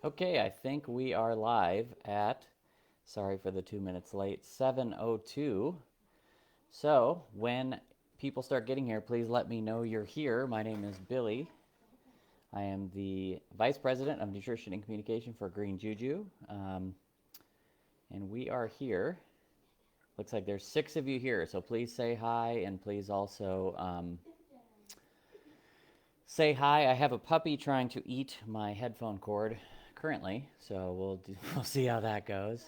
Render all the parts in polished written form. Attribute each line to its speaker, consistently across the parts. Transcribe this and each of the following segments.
Speaker 1: Okay, I think we are live at, sorry for the 2 minutes late, 7:02. So when people start getting here, please let me know you're here. My name is Billy. I am the Vice President of Nutrition and Communication for Green Juju. And we are here. Looks like there's 6 of you here, so please say hi and please also say hi. I have a puppy trying to eat my headphone cord currently, so we'll see how that goes.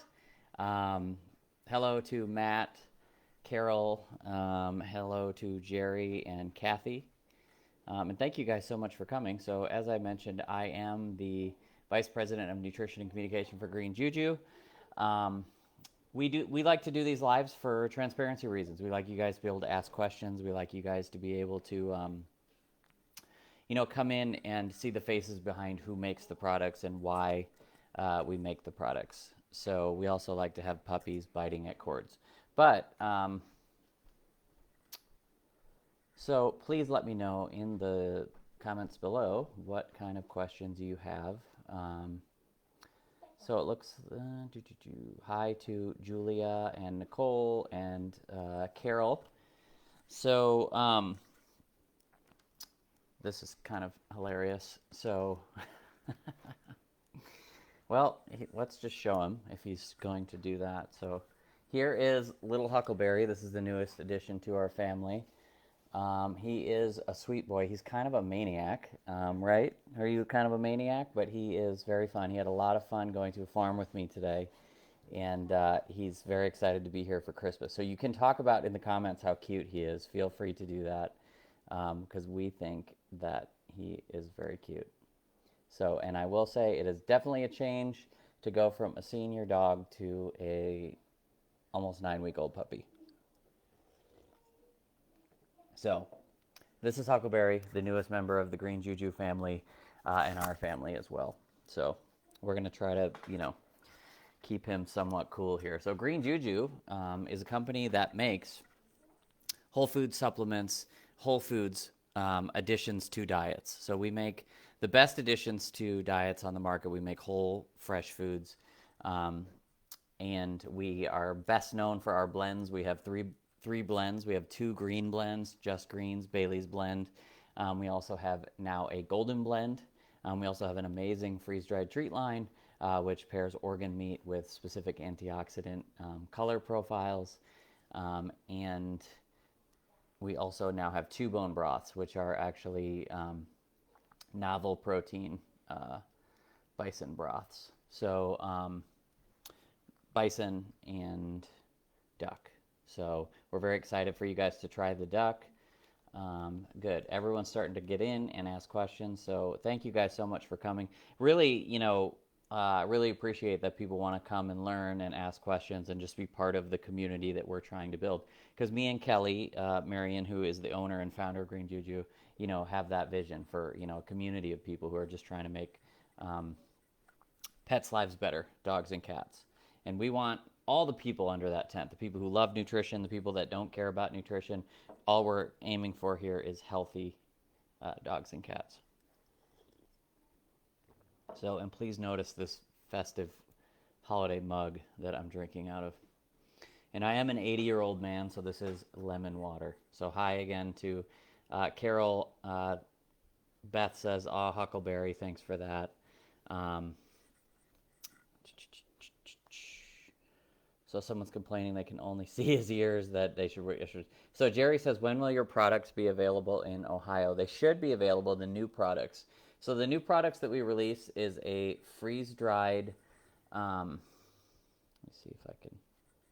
Speaker 1: Um, Hello to Matt, Carol. Hello to Jerry and Kathy. And thank you guys so much for coming. So as I mentioned, I am the Vice President of Nutrition and Communication for Green Juju. Um, we like to do these lives for transparency reasons. We like you guys to be able to ask questions. We like you guys to be able to come in and see the faces behind who makes the products and why we make the products. So we also like to have puppies biting at cords. But so please let me know in the comments below what kind of questions you have. So it looks, hi to Julia and Nicole and Carol. So this is kind of hilarious. So, well, let's just show him if he's going to do that. So here is little Huckleberry. This is the newest addition to our family. He is a sweet boy. He's kind of a maniac, right? Are you kind of a maniac? But he is very fun. He had a lot of fun going to a farm with me today, and he's very excited to be here for Christmas. So you can talk about in the comments how cute he is. Feel free to do that because we think that he is very cute. So, and I will say it is definitely a change to go from a senior dog to a almost 9-week-old puppy. So, this is Huckleberry, the newest member of the Green Juju family, and our family as well. So, we're going to try to, keep him somewhat cool here. So, Green Juju is a company that makes whole food supplements, whole foods additions to diets. So, we make the best additions to diets on the market. We make whole, fresh foods. And we are best known for our blends. We have three blends. We have 2 green blends, Just Greens, Bailey's blend. We also have now a golden blend. We also have an amazing freeze-dried treat line, which pairs organ meat with specific antioxidant color profiles. And we also now have 2 bone broths, which are actually novel protein bison broths. So bison and duck. So we're very excited for you guys to try the duck. Good. Everyone's starting to get in and ask questions. So thank you guys so much for coming. Really, really appreciate that people want to come and learn and ask questions and just be part of the community that we're trying to build. Because me and Kelly, Marion, who is the owner and founder of Green Juju, have that vision for, a community of people who are just trying to make pets' lives better, dogs and cats. And we want all the people under that tent, the people who love nutrition, the people that don't care about nutrition. All we're aiming for here is healthy dogs and cats. So, and please notice this festive holiday mug that I'm drinking out of. And I am an 80-year-old man, so this is lemon water. So hi again to Carol. Beth says, "Ah, Huckleberry, thanks for that." So someone's complaining they can only see his ears, that they should. So Jerry says, when will your products be available in Ohio? They should be available, the new products. So the new products that we release is a freeze-dried, let me see if I can,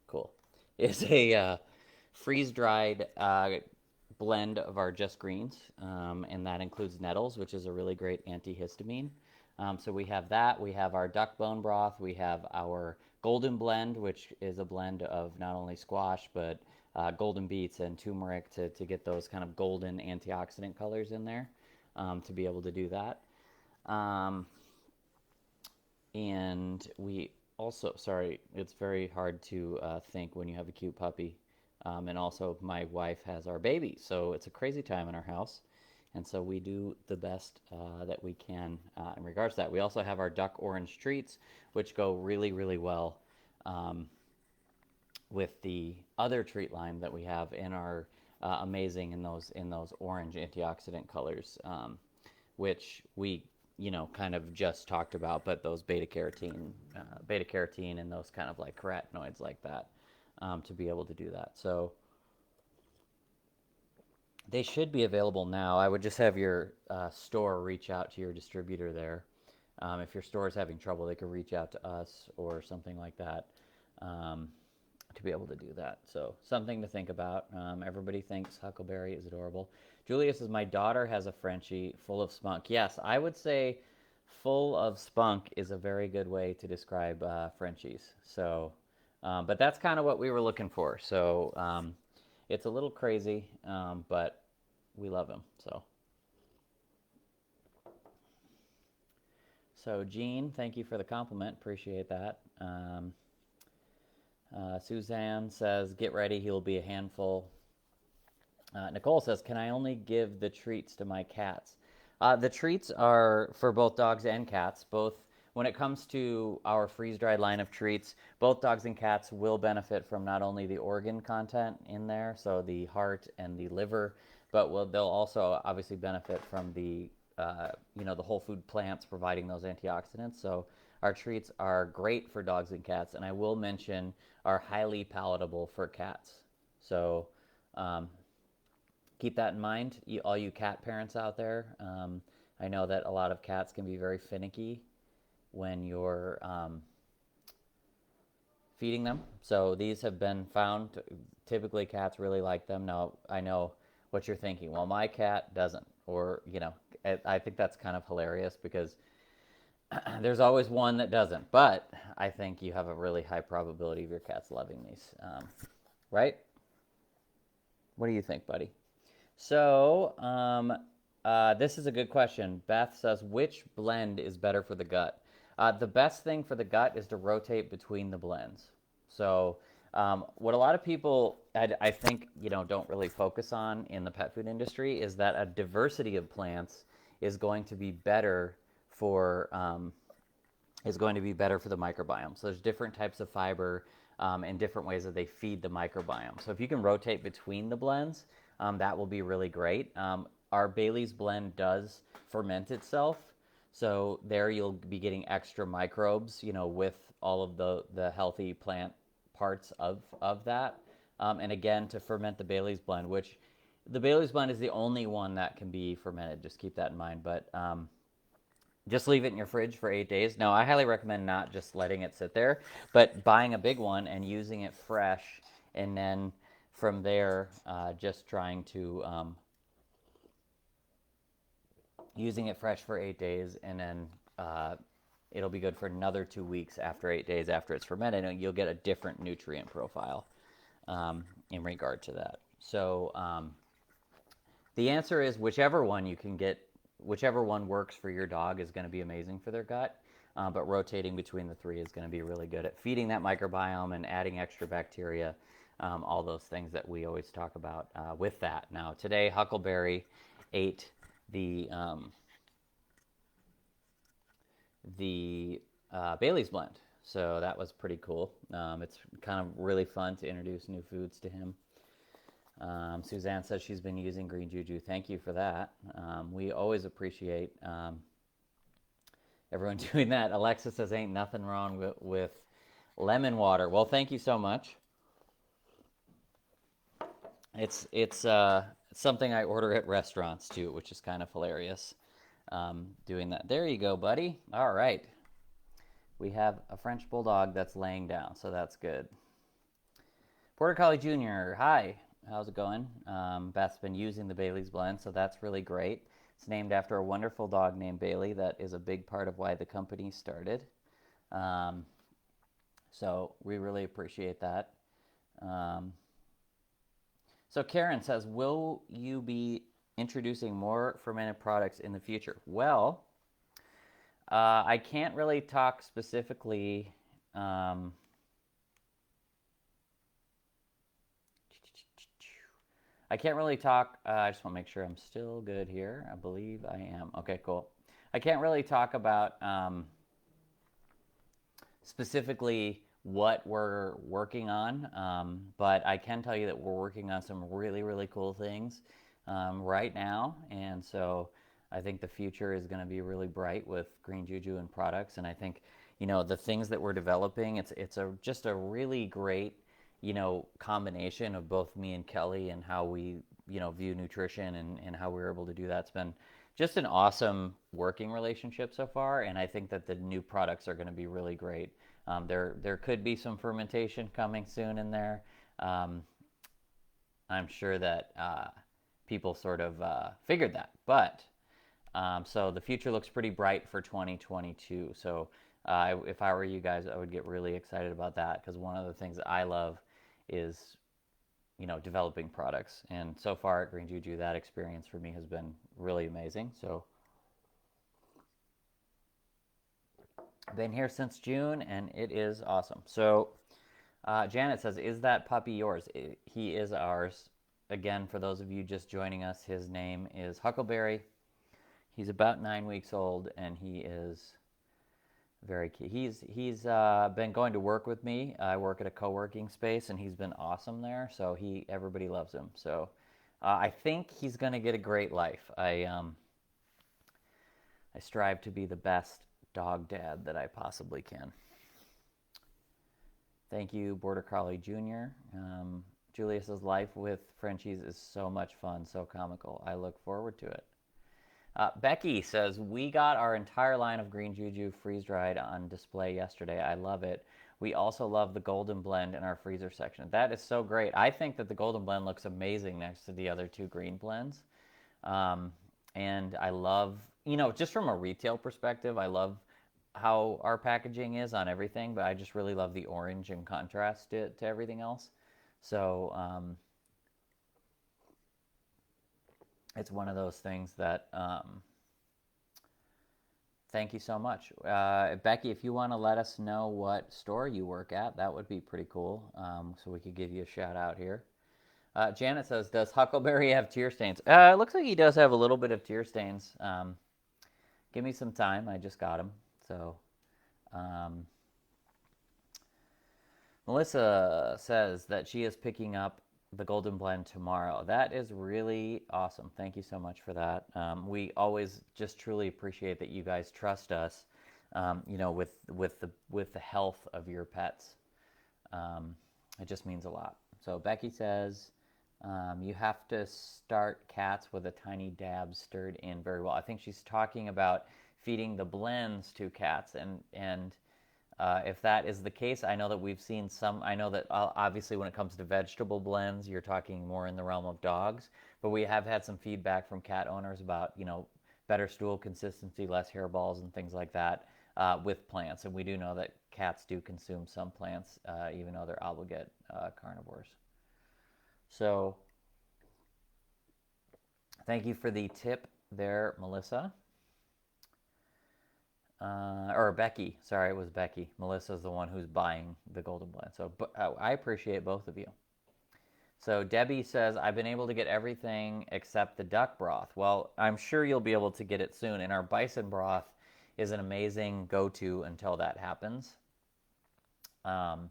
Speaker 1: cool. Is a freeze-dried blend of our Just Greens, and that includes nettles, which is a really great antihistamine. So we have that. We have our Duckbone Broth. We have our Golden Blend, which is a blend of not only squash, but golden beets and turmeric to get those kind of golden antioxidant colors in there, to be able to do that. And we also, sorry, it's very hard to think when you have a cute puppy. And also my wife has our baby, so it's a crazy time in our house. And so we do the best that we can in regards to that. We also have our duck orange treats, which go really, really well with the other treat line that we have in our amazing in those orange antioxidant colors, which we kind of just talked about, but those beta carotene, and those kind of like carotenoids like that, to be able to do that. So they should be available now. I would just have your store reach out to your distributor there. If your store is having trouble, they could reach out to us or something like that, to be able to do that. So something to think about. Everybody thinks Huckleberry is adorable. Julia says, my daughter has a Frenchie full of spunk. Yes, I would say full of spunk is a very good way to describe Frenchies. So, but that's kind of what we were looking for. So it's a little crazy, but we love him. So Jean, thank you for the compliment. Appreciate that. Suzanne says, get ready, he'll be a handful. Nicole says, can I only give the treats to my cats? The treats are for both dogs and cats. Both, when it comes to our freeze-dried line of treats, both dogs and cats will benefit from not only the organ content in there, so the heart and the liver, but they'll also obviously benefit from the the whole food plants providing those antioxidants. So our treats are great for dogs and cats, and I will mention are highly palatable for cats. So keep that in mind, all you cat parents out there. I know that a lot of cats can be very finicky when you're feeding them. So these have been found. Typically, cats really like them. Now, I know what you're thinking. Well, my cat doesn't. Or, I think that's kind of hilarious because there's always one that doesn't. But I think you have a really high probability of your cats loving these. Right? What do you think, buddy? So, this is a good question. Beth says, which blend is better for the gut? The best thing for the gut is to rotate between the blends. So, what a lot of people, I think, don't really focus on in the pet food industry is that a diversity of plants is going to be better for the microbiome. So there's different types of fiber and different ways that they feed the microbiome. So if you can rotate between the blends, that will be really great. Our Bailey's blend does ferment itself. So there you'll be getting extra microbes, with all of the healthy plant parts of that. And again, to ferment the Bailey's blend, which the Bailey's blend is the only one that can be fermented. Just keep that in mind. But just leave it in your fridge for 8 days. Now, I highly recommend not just letting it sit there, but buying a big one and using it fresh. And then from there, just trying to using it fresh for 8 days, and then it'll be good for another 2 weeks after 8 days after it's fermented, and you'll get a different nutrient profile in regard to that. So the answer is whichever one you can get, whichever one works for your dog is going to be amazing for their gut, but rotating between the three is going to be really good at feeding that microbiome and adding extra bacteria, all those things that we always talk about with that. Now, today, Huckleberry ate the Bailey's blend, so that was pretty cool. It's kind of really fun to introduce new foods to him. Suzanne says she's been using green Juju. Thank you for that. We always appreciate everyone doing that. Alexa says ain't nothing wrong with lemon water. Well, thank you so much. It's something I order at restaurants too, which is kind of hilarious. Doing that. There you go, buddy. All right. We have a French Bulldog that's laying down, so that's good. Border Collie Jr., hi. How's it going? Beth's been using the Bailey's blend, so that's really great. It's named after a wonderful dog named Bailey. That is a big part of why the company started. So we really appreciate that. So Karen says, will you be introducing more fermented products in the future? Well, I can't really talk specifically I can't really talk. I just want to make sure I'm still good here. I believe I am. Okay, cool. I can't really talk about specifically what we're working on, but I can tell you that we're working on some really, really cool things right now. And so I think the future is going to be really bright with Green Juju and products. And I think, the things that we're developing, it's just a really great, combination of both me and Kelly and how we, view nutrition and how we're able to do that. It's been just an awesome working relationship so far, and I think that the new products are going to be really great. There could be some fermentation coming soon in there. I'm sure that people sort of figured that, but so the future looks pretty bright for 2022. So if I were you guys, I would get really excited about that, because one of the things that I love is developing products. And so far at Green Juju, that experience for me has been really amazing. So I've been here since June, and it is awesome. So Janet says, is that puppy yours? He is ours. Again, for those of you just joining us, his name is Huckleberry. He's about 9 weeks old, and he is very cute. He's been going to work with me. I work at a co-working space, and he's been awesome there. So everybody loves him. So I think he's going to get a great life. I strive to be the best dog dad that I possibly can. Thank you, Border Collie Jr. Julius's life with Frenchies is so much fun, so comical. I look forward to it. Becky says, we got our entire line of Green Juju freeze-dried on display yesterday. I love it. We also love the Golden Blend in our freezer section. That is so great. I think that the Golden Blend looks amazing next to the other two green blends. And I love, just from a retail perspective, I love how our packaging is on everything, but I just really love the orange in contrast to everything else. So it's one of those things that, thank you so much. Becky, if you want to let us know what store you work at, that would be pretty cool, so we could give you a shout out here. Janet says, does Huckleberry have tear stains? It looks like he does have a little bit of tear stains. Give me some time. I just got him. So, Melissa says that she is picking up the Golden Blend tomorrow. That is really awesome. Thank you so much for that. We always just truly appreciate that you guys trust us, with the health of your pets. It just means a lot. So Becky says, you have to start cats with a tiny dab stirred in very well. I think she's talking about feeding the blends to cats, and if that is the case, I know that we've seen some. I know that obviously when it comes to vegetable blends, you're talking more in the realm of dogs, but we have had some feedback from cat owners about better stool consistency, less hairballs, and things like that with plants. And we do know that cats do consume some plants, even though they're obligate carnivores. So thank you for the tip there, Melissa. Or Becky. Sorry, it was Becky. Melissa's the one who's buying the Golden Blend. So I appreciate both of you. So Debbie says, I've been able to get everything except the duck broth. Well, I'm sure you'll be able to get it soon. And our bison broth is an amazing go-to until that happens. But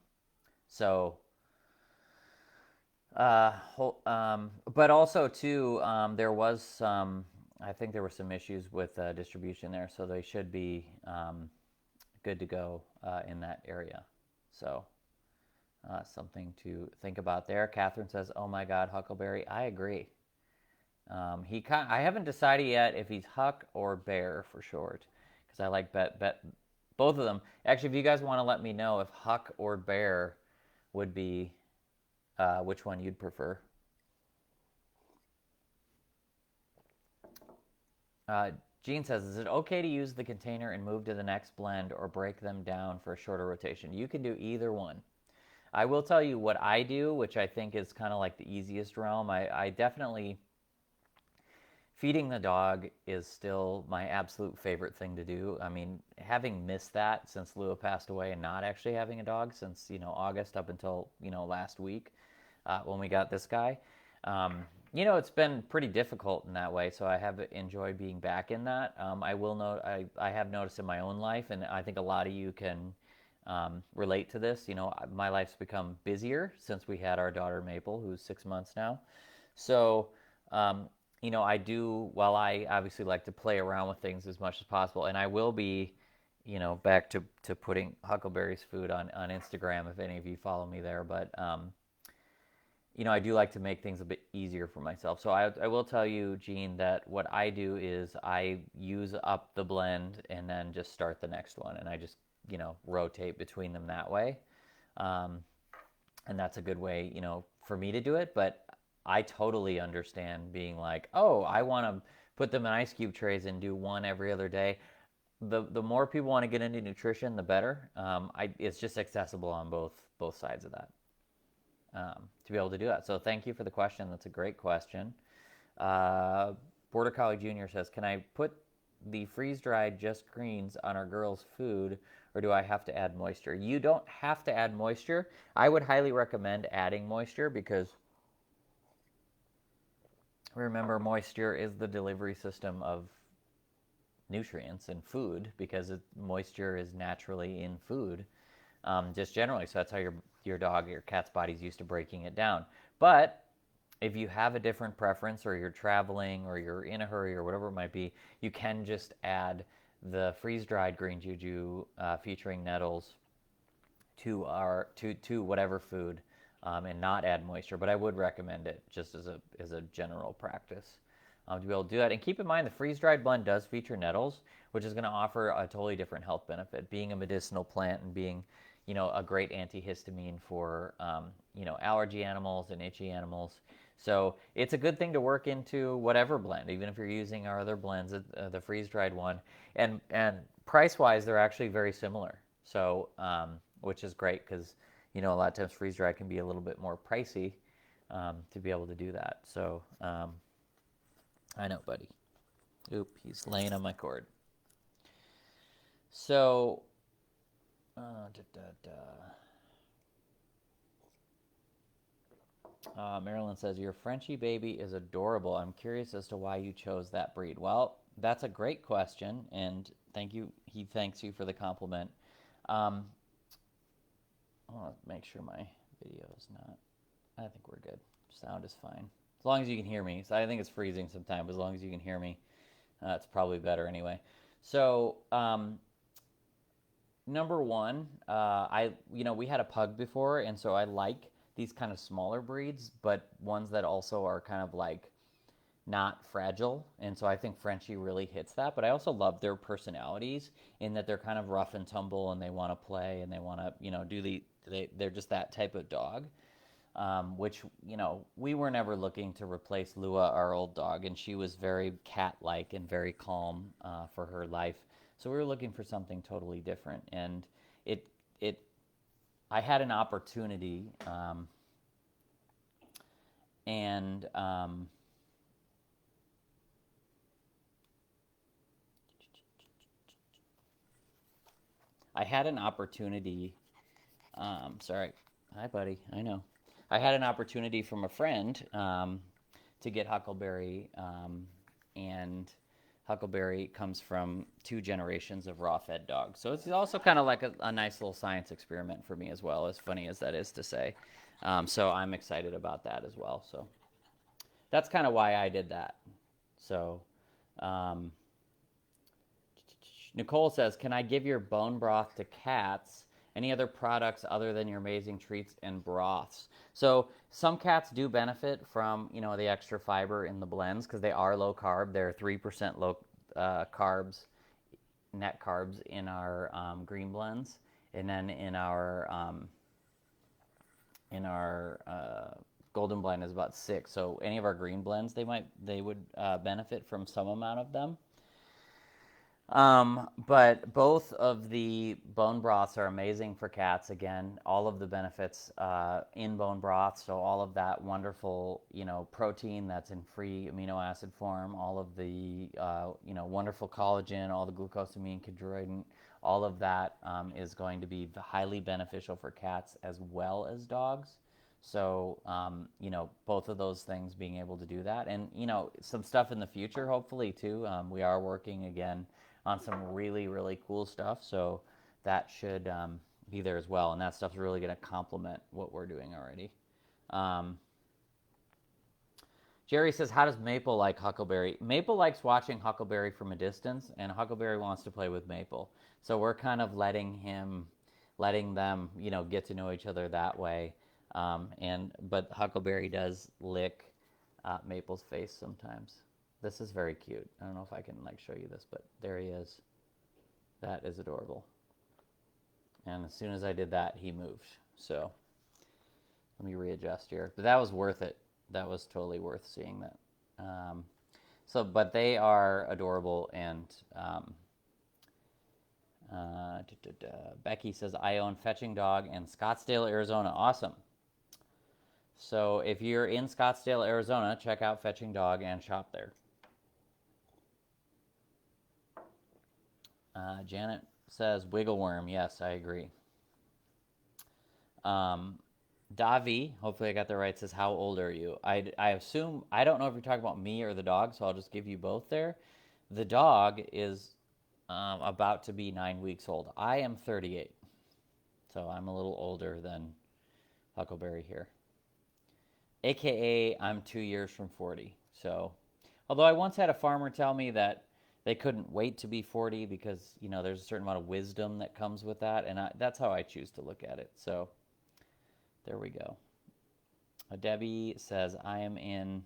Speaker 1: also too, there was some, I think there were some issues with distribution there, so they should be good to go in that area. So something to think about there. Catherine says, oh my God, Huckleberry. I agree. I haven't decided yet if he's Huck or Bear for short, because I like both of them. Actually, if you guys want to let me know if Huck or Bear would be which one you'd prefer. Gene says, is it okay to use the container and move to the next blend or break them down for a shorter rotation? You can do either one. I will tell you what I do, which I think is kind of like the easiest realm. I definitely, feeding the dog is still my absolute favorite thing to do. I mean, having missed that since Lua passed away and not actually having a dog since, August up until, last week when we got this guy. It's been pretty difficult in that way, so I have enjoyed being back in that. I will note, I have noticed in my own life, and I think a lot of you can relate to this. My life's become busier since we had our daughter Maple, who's 6 months now. So, um, I do, while I obviously like to play around with things as much as possible, and I will be, back to putting Huckleberry's food on Instagram if any of you follow me there, but I do like to make things a bit easier for myself. So I will tell you, Gene, that what I do is I use up the blend and then just start the next one. And I just, rotate between them that way. Um, and that's a good way, for me to do it. But I totally understand being like, oh, I want to put them in ice cube trays and do one every other day. The more people want to get into nutrition, the better. It's just accessible on both sides of that. To be able to do that. So thank you for the question. That's a great question. Border Collie Jr. says, can I put the freeze-dried just greens on our girls' food, or do I have to add moisture? You don't have to add moisture. I would highly recommend adding moisture because remember, moisture is the delivery system of nutrients in food because moisture is naturally in food, just generally. So that's how your dog, your cat's body's used to breaking it down. But if you have a different preference, or you're traveling, or you're in a hurry, or whatever it might be, you can just add the freeze-dried green juju featuring nettles to whatever food, and not add moisture. But I would recommend it just as a general practice, to be able to do that. And keep in mind, the freeze-dried blend does feature nettles, which is going to offer a totally different health benefit, being a medicinal plant and being a great antihistamine for allergy animals and itchy animals. So it's a good thing to work into whatever blend, even if you're using our other blends, the freeze-dried one. And price-wise, they're actually very similar. So which is great because a lot of times freeze-dried can be a little bit more pricey, to be able to do that. So I know, buddy. Oop, he's laying on my cord. So Marilyn says, your Frenchie baby is adorable. I'm curious as to why you chose that breed. Well, that's a great question, and thank you. He thanks you for the compliment. I want to make sure my video is not... I think we're good. Sound is fine. As long as you can hear me. So I think it's freezing sometimes, but as long as you can hear me, it's probably better anyway. So, number one, we had a pug before, and so I like these kind of smaller breeds, but ones that also are kind of like not fragile. And so I think Frenchie really hits that. But I also love their personalities in that they're kind of rough and tumble, and they want to play, and they want to, they're just that type of dog. Which, we were never looking to replace Lua, our old dog, and she was very cat-like and very calm for her life. So we were looking for something totally different, and I had an opportunity, I had an opportunity. Sorry, hi, buddy. I know. I had an opportunity from a friend to get Huckleberry, and Huckleberry comes from 2 generations of raw-fed dogs. So it's also kind of like a nice little science experiment for me as well, as funny as that is to say. So I'm excited about that as well. So that's kind of why I did that. So Nicole says, can I give your bone broth to cats? Any other products other than your amazing treats and broths? So some cats do benefit from, the extra fiber in the blends because they are low carb. They're 3% low carbs, net carbs in our green blends, and then in our golden blend is about 6. So any of our green blends, they would benefit from some amount of them. But both of the bone broths are amazing for cats. Again, all of the benefits in bone broth, so all of that wonderful, protein that's in free amino acid form, all of the, wonderful collagen, all the glucosamine, chondroitin, all of that is going to be highly beneficial for cats as well as dogs. So, both of those things being able to do that. And, some stuff in the future, hopefully, too. We are working again on some really, really cool stuff. So that should be there as well. And that stuff's really going to complement what we're doing already. Um, Jerry says, how does Maple like Huckleberry? Maple likes watching Huckleberry from a distance, and Huckleberry wants to play with Maple. So we're kind of letting them, get to know each other that way. But Huckleberry does lick Maple's face sometimes. This is very cute. I don't know if I can show you this, but there he is. That is adorable. And as soon as I did that, he moved. So let me readjust here. But that was worth it. That was totally worth seeing that. But they are adorable. And Becky says, I own Fetching Dog in Scottsdale, Arizona. Awesome. So if you're in Scottsdale, Arizona, check out Fetching Dog and shop there. Janet says, wiggle worm. Yes, I agree. Davi, hopefully I got that right, says, how old are you? I assume, I don't know if you're talking about me or the dog, so I'll just give you both there. The dog is about to be 9 weeks old. I am 38, so I'm a little older than Huckleberry here. AKA, I'm 2 years from 40. So, although I once had a farmer tell me that they couldn't wait to be 40 because, there's a certain amount of wisdom that comes with that, and that's how I choose to look at it. So, there we go. Debbie says, I am in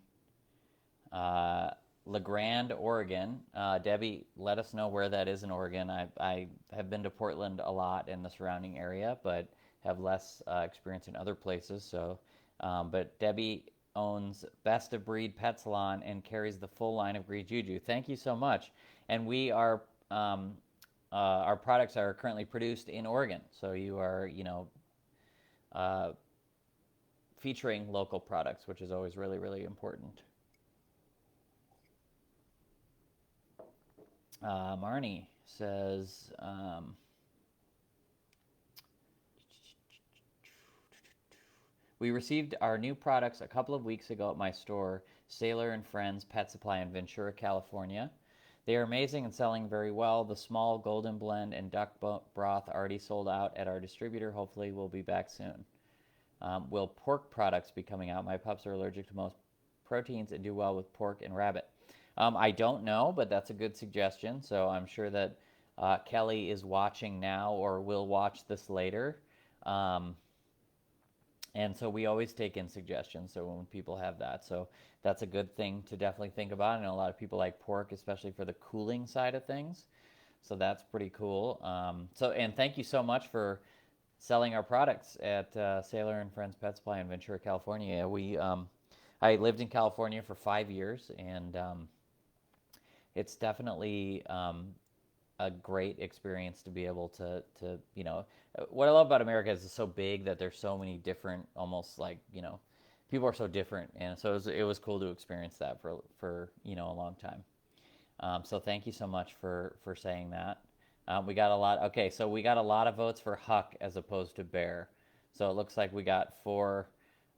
Speaker 1: La Grande, Oregon. Debbie, let us know where that is in Oregon. I have been to Portland a lot in the surrounding area, but have less experience in other places. So, but Debbie owns Best of Breed Pet Salon and carries the full line of Green Juju. Thank you so much. And we are, our products are currently produced in Oregon. So you are, featuring local products, which is always really, really important. Marnie says, we received our new products a couple of weeks ago at my store, Sailor and Friends Pet Supply in Ventura, California. They are amazing and selling very well. The small golden blend and duck broth already sold out at our distributor. Hopefully we'll be back soon. Will pork products be coming out? My pups are allergic to most proteins and do well with pork and rabbit. I don't know, but that's a good suggestion. So I'm sure that Kelly is watching now or will watch this later. And so we always take in suggestions. So when people have that, so that's a good thing to definitely think about. I know a lot of people like pork, especially for the cooling side of things. So that's pretty cool. And thank you so much for selling our products at Sailor and Friends Pet Supply in Ventura, California. I lived in California for 5 years, and it's definitely a great experience to be able to what I love about America is it's so big that there's so many different, almost people are so different, and so it was cool to experience that for a long time. So thank you so much for saying that. We got a lot. Okay, so we got a lot of votes for Huck as opposed to Bear. So it looks like we got 4.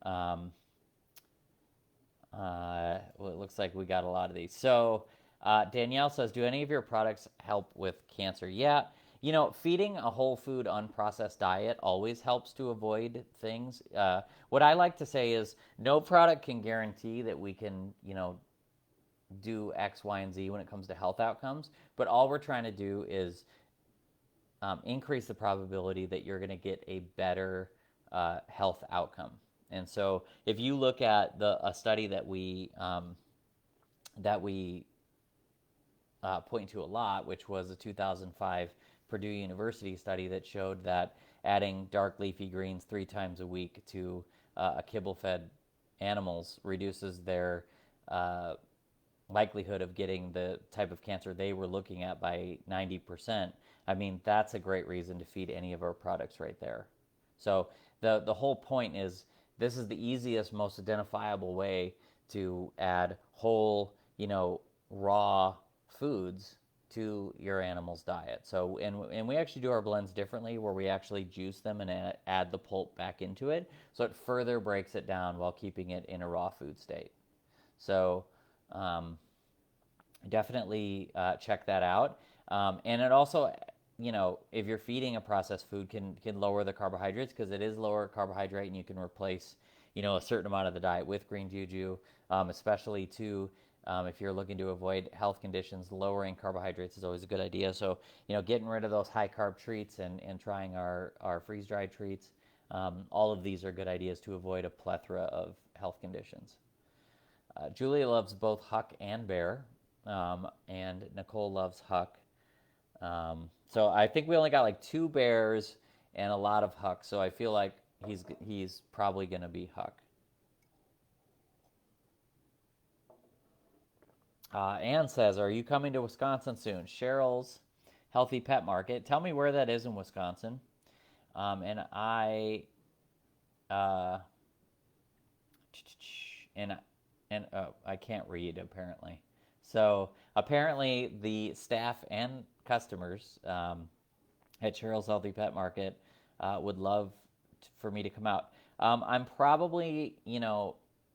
Speaker 1: It looks like we got a lot of these. So Danielle says, do any of your products help with cancer? Yeah. Feeding a whole food unprocessed diet always helps to avoid things. What I like to say is no product can guarantee that we can, do X, Y, and Z when it comes to health outcomes. But all we're trying to do is increase the probability that you're going to get a better health outcome. And so if you look at a study that we point to a lot, which was a 2005 Purdue University study that showed that adding dark leafy greens 3 times a week to a kibble-fed animals reduces their likelihood of getting the type of cancer they were looking at by 90%. I mean, that's a great reason to feed any of our products right there. So the whole point is this is the easiest, most identifiable way to add whole, raw foods to your animal's diet. So, and we actually do our blends differently, where we actually juice them and add the pulp back into it, so it further breaks it down while keeping it in a raw food state. So, um, definitely check that out. And it also, if you're feeding a processed food, can lower the carbohydrates, because it is lower carbohydrate, and you can replace, a certain amount of the diet with green juju, especially too. If you're looking to avoid health conditions, lowering carbohydrates is always a good idea. So, getting rid of those high carb treats and trying our freeze dried treats, all of these are good ideas to avoid a plethora of health conditions. Julie loves both Huck and Bear, and Nicole loves Huck. So I think we only got like 2 Bears and a lot of Huck. So I feel like he's probably going to be Huck. Ann says, "Are you coming to Wisconsin soon?" Cheryl's Healthy Pet Market. Tell me where that is in Wisconsin. And uh, and I can't read apparently. So apparently the staff and customers at Cheryl's Healthy Pet Market would love for me to come out. I'm probably,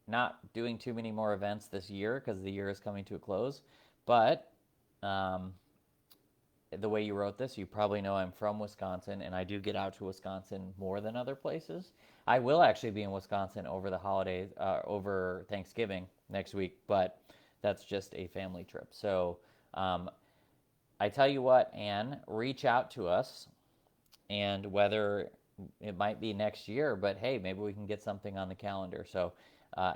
Speaker 1: not doing too many more events this year because the year is coming to a close. But um, the way you wrote this, you probably know I'm from Wisconsin, and I do get out to Wisconsin more than other places. I will actually be in Wisconsin over the holidays, over Thanksgiving next week, but that's just a family trip. So I tell you what, Anne, reach out to us, and whether it might be next year, but hey, maybe we can get something on the calendar. So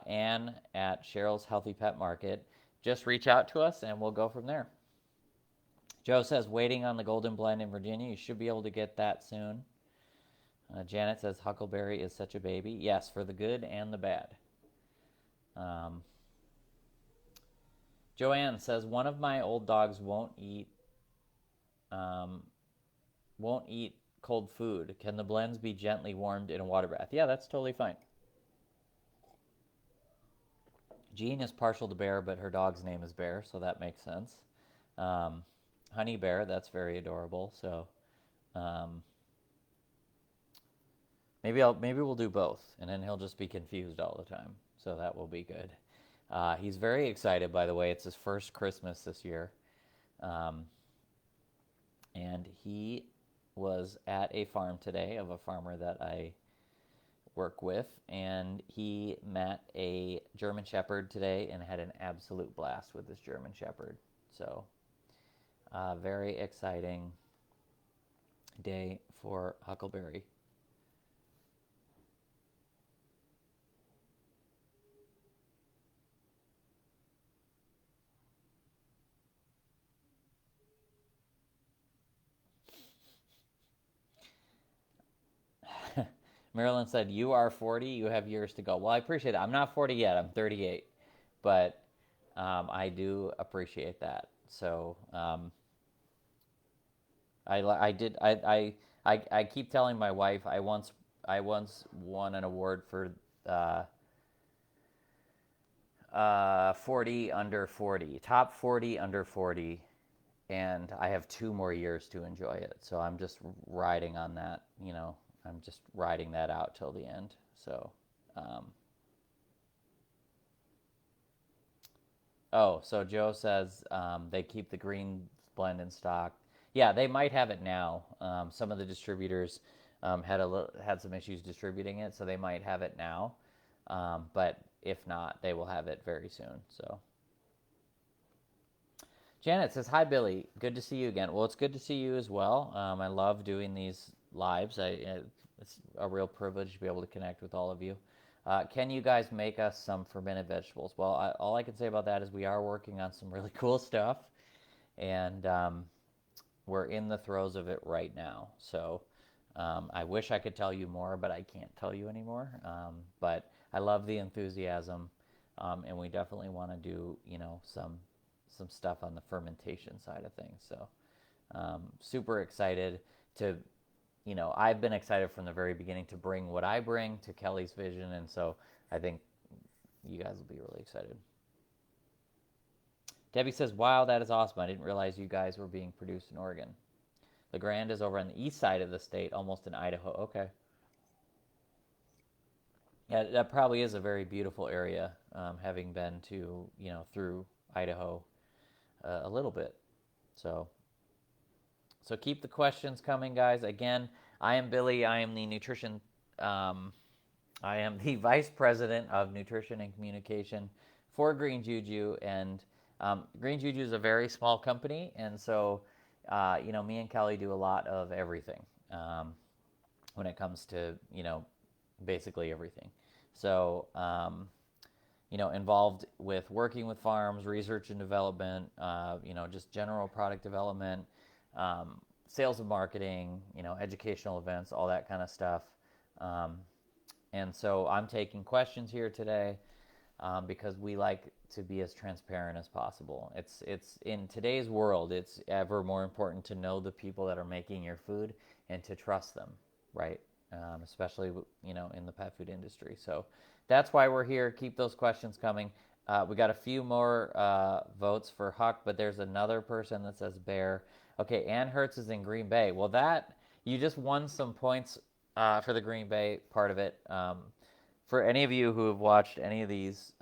Speaker 1: Anne at Cheryl's Healthy Pet Market, just reach out to us, and we'll go from there. Joe says, waiting on the Golden Blend in Virginia. You should be able to get that soon. Janet says, Huckleberry is such a baby. Yes, for the good and the bad. Joanne says, one of my old dogs um, won't eat cold food. Can the blends be gently warmed in a water bath? Yeah, that's totally fine. Jean is partial to Bear, but her dog's name is Bear, so that makes sense. Honey Bear, that's very adorable. So um, maybe we'll do both, and then he'll just be confused all the time. So that will be good. He's very excited, by the way. It's his first Christmas this year, and he was at a farm today of a farmer that I work with, and he met a German Shepherd today and had an absolute blast with this German Shepherd. So very exciting day for Huckleberry. Marilyn said, you are 40, you have years to go. Well, I appreciate it. I'm not 40 yet, I'm 38. But I do appreciate that. So I keep telling my wife I once won an award for 40 under 40, top 40 under 40, and I have 2 more years to enjoy it. So I'm just riding on that, I'm just riding that out till the end. So, so Joe says they keep the green blend in stock. Yeah, they might have it now. Some of the distributors had some issues distributing it, so they might have it now. But if not, they will have it very soon. So, Janet says, "Hi Billy, good to see you again." Well, it's good to see you as well. I love doing these lives. It's a real privilege to be able to connect with all of you. Can you guys make us some fermented vegetables? Well, all I can say about that is we are working on some really cool stuff, and we're in the throes of it right now. So I wish I could tell you more, but I can't tell you anymore. But I love the enthusiasm, and we definitely want to do some stuff on the fermentation side of things. So super excited to. I've been excited from the very beginning to bring what I bring to Kelly's vision, and so I think you guys will be really excited. Debbie says, wow, that is awesome. I didn't realize you guys were being produced in Oregon. The Grand is over on the east side of the state, almost in Idaho. Okay. Yeah, that probably is a very beautiful area, having been to, through Idaho a little bit. So, so keep the questions coming, guys. Again, I am Billy. I am the nutrition, I am the vice president of nutrition and communication for Green Juju. And Green Juju is a very small company. And so, me and Kelly do a lot of everything when it comes to, basically everything. So, involved with working with farms, research and development, just general product development, sales and marketing, educational events, all that kind of stuff. And so I'm taking questions here today because we like to be as transparent as possible. It's in today's world, it's ever more important to know the people that are making your food and to trust them, right? Especially in the pet food industry. So that's why we're here. Keep those questions coming. We got a few more votes for Huck, but there's another person that says Bear. Okay, Ann Hertz is in Green Bay. Well, you just won some points for the Green Bay part of it. For any of you who have watched any of these,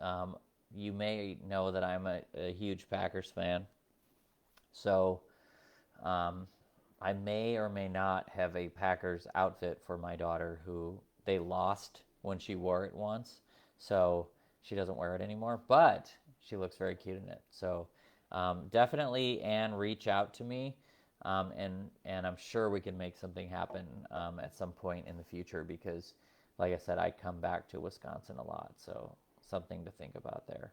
Speaker 1: you may know that I'm a huge Packers fan. So I may or may not have a Packers outfit for my daughter who they lost when she wore it once. So she doesn't wear it anymore, but she looks very cute in it. So definitely, Anne, reach out to me. And I'm sure we can make something happen at some point in the future because, like I said, I come back to Wisconsin a lot. So something to think about there.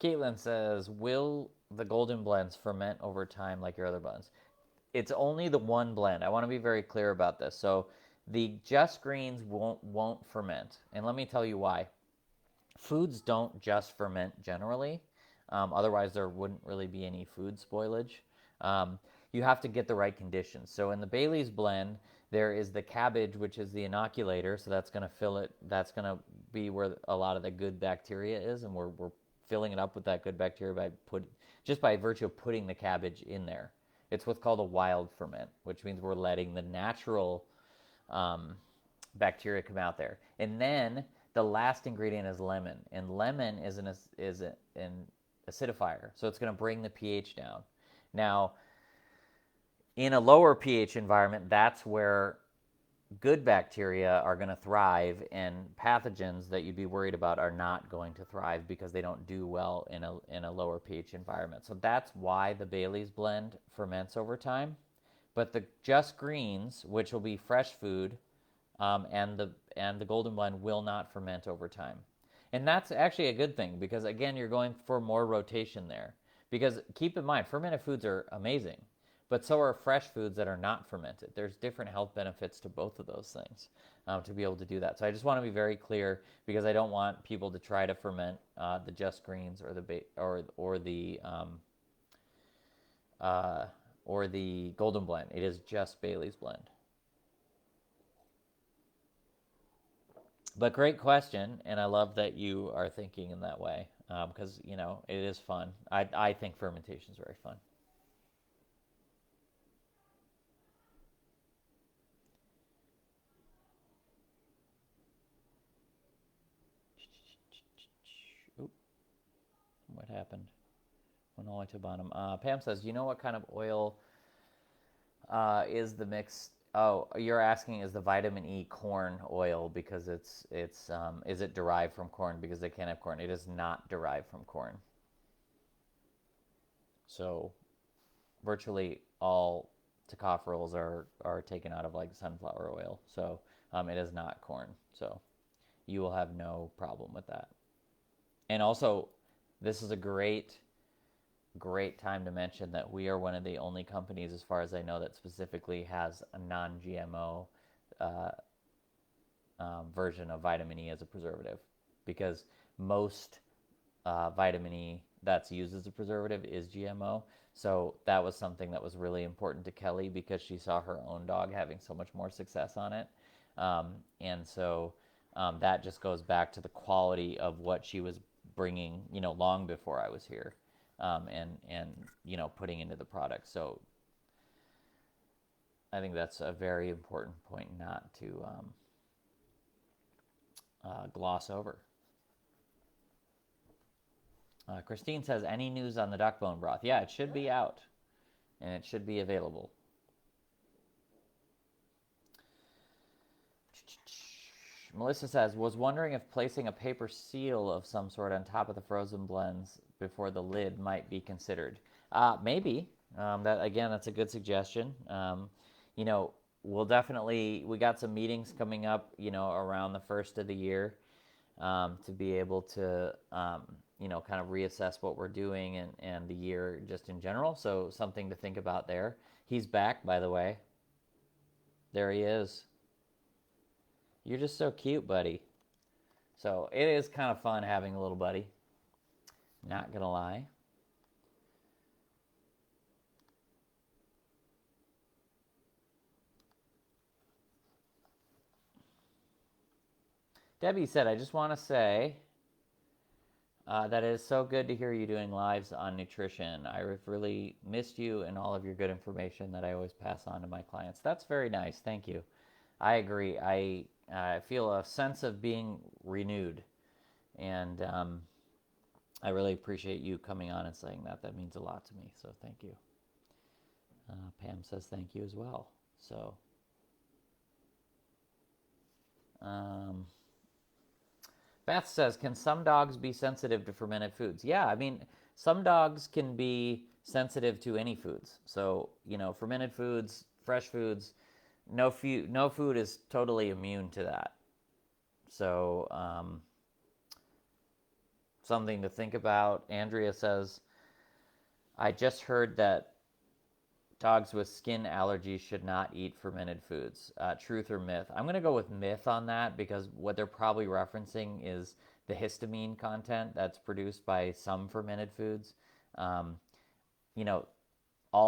Speaker 1: Caitlin says, will the golden blends ferment over time like your other blends? It's only the one blend. I want to be very clear about this. So the just greens won't ferment. And let me tell you why. Foods don't just ferment generally. Otherwise, there wouldn't really be any food spoilage. You have to get the right conditions. So in the Bailey's blend, there is the cabbage, which is the inoculator. So that's going to fill it. That's going to be where a lot of the good bacteria is. And we're filling it up with that good bacteria just by virtue of putting the cabbage in there. It's what's called a wild ferment, which means we're letting the natural bacteria come out there. And then the last ingredient is lemon, and lemon is an acidifier, so it's going to bring the pH down. Now, in a lower pH environment, that's where good bacteria are going to thrive, and pathogens that you'd be worried about are not going to thrive because they don't do well in a lower pH environment. So that's why the Bailey's blend ferments over time. But the just greens, which will be fresh food, and the golden blend will not ferment over time. And that's actually a good thing because, again, you're going for more rotation there. Because keep in mind, fermented foods are amazing, but so are fresh foods that are not fermented. There's different health benefits to both of those things to be able to do that. So I just want to be very clear because I don't want people to try to ferment the just greens or the golden blend. It is just Bailey's blend. But great question, and I love that you are thinking in that way because it is fun. I think fermentation is very fun. Oop, what happened? Went all the way to the bottom. Pam says, "You know what kind of oil is the mix?" Oh, you're asking is the vitamin E corn oil because it's is it derived from corn because they can't have corn? It is not derived from corn. So virtually all tocopherols are taken out of like sunflower oil. So it is not corn. So you will have no problem with that. And also, this is a great time to mention that we are one of the only companies, as far as I know, that specifically has a non-GMO version of vitamin E as a preservative, because most vitamin E that's used as a preservative is GMO. So that was something that was really important to Kelly because she saw her own dog having so much more success on it. And so that just goes back to the quality of what she was bringing, long before I was here, and putting into the product. So I think that's a very important point not to gloss over. Christine says, any news on the Duckbone Broth? Yeah, it should be out, and it should be available. Melissa says, was wondering if placing a paper seal of some sort on top of the frozen blends before the lid might be considered. Maybe. That's a good suggestion. We'll definitely, we got some meetings coming up, around the first of the year, to be able to, kind of reassess what we're doing and the year just in general. So something to think about there. He's back, by the way. There he is. You're just so cute, buddy. So it is kind of fun having a little buddy. Not gonna lie. Debbie said, I just want to say that it is so good to hear you doing lives on nutrition. I've really missed you and all of your good information that I always pass on to my clients. That's very nice. Thank you. I agree. I feel a sense of being renewed, and I really appreciate you coming on and saying that. That means a lot to me, so thank you. Pam says thank you as well. So, Beth says, can some dogs be sensitive to fermented foods? Yeah, I mean, some dogs can be sensitive to any foods. So, fermented foods, fresh foods, no food is totally immune to that. So, something to think about. Andrea says, I just heard that dogs with skin allergies should not eat fermented foods. Truth or myth? I'm going to go with myth on that, because what they're probably referencing is the histamine content that's produced by some fermented foods. All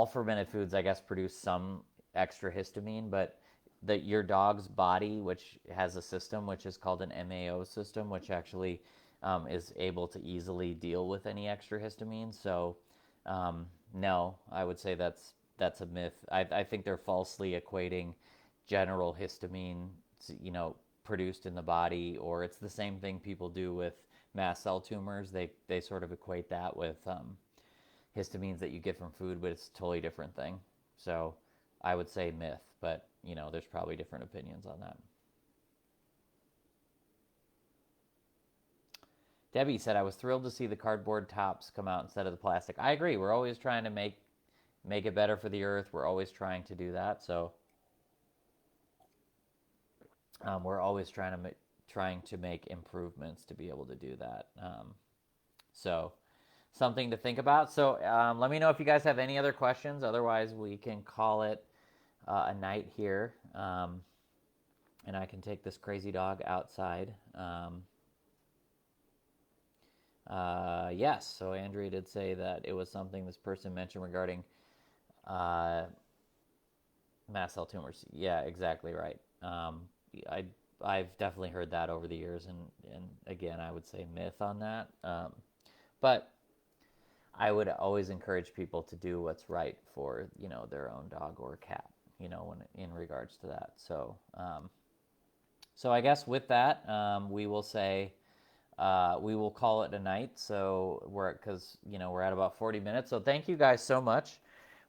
Speaker 1: fermented foods, I guess, produce some extra histamine, but your dog's body, which has a system which is called an MAO system, which actually is able to easily deal with any extra histamine. So no, I would say that's a myth. I think they're falsely equating general histamine, produced in the body, or it's the same thing people do with mast cell tumors. They sort of equate that with histamines that you get from food, but it's a totally different thing. So I would say myth, but there's probably different opinions on that. Debbie said, I was thrilled to see the cardboard tops come out instead of the plastic. I agree. We're always trying to make it better for the earth. We're always trying to do that. So we're always trying to make improvements to be able to do that. So something to think about. So let me know if you guys have any other questions. Otherwise, we can call it a night here. And I can take this crazy dog outside. Yes, so Andrea did say that it was something this person mentioned regarding mast cell tumors. Yeah, exactly right. I've definitely heard that over the years, and again, I would say myth on that. But I would always encourage people to do what's right for their own dog or cat, when in regards to that. So so I guess with that, we will say. We will call it a night. So we're at about 40 minutes. So thank you guys so much.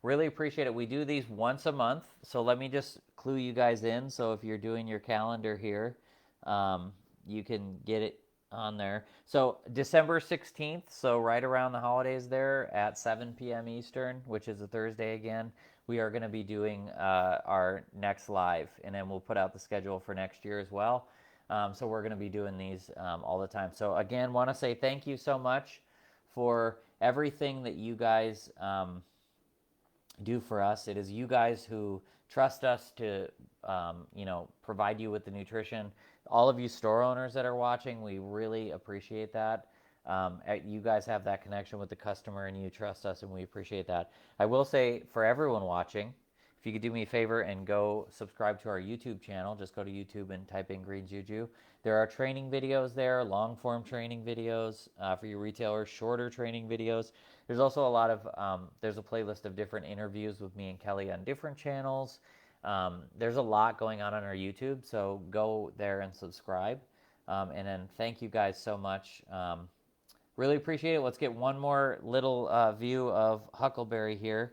Speaker 1: Really appreciate it. We do these once a month. So let me just clue you guys in. So if you're doing your calendar here, you can get it on there. So December 16th, so right around the holidays there at 7 p.m. Eastern, which is a Thursday again, we are going to be doing our next live. And then we'll put out the schedule for next year as well. So we're going to be doing these all the time. So again, want to say thank you so much for everything that you guys do for us. It is you guys who trust us to, provide you with the nutrition. All of you store owners that are watching, we really appreciate that. You guys have that connection with the customer, and you trust us, and we appreciate that. I will say, for everyone watching, if you could do me a favor and go subscribe to our YouTube channel, just go to YouTube and type in Green Juju. There are training videos there, long form training videos for your retailers, shorter training videos. There's also a lot of, there's a playlist of different interviews with me and Kelly on different channels. There's a lot going on our YouTube, so go there and subscribe. And then thank you guys so much. Really appreciate it. Let's get one more little view of Huckleberry here,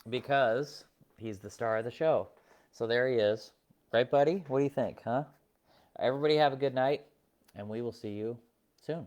Speaker 1: because he's the star of the show. So there he is. Right, buddy? What do you think, huh? Everybody have a good night, and we will see you soon.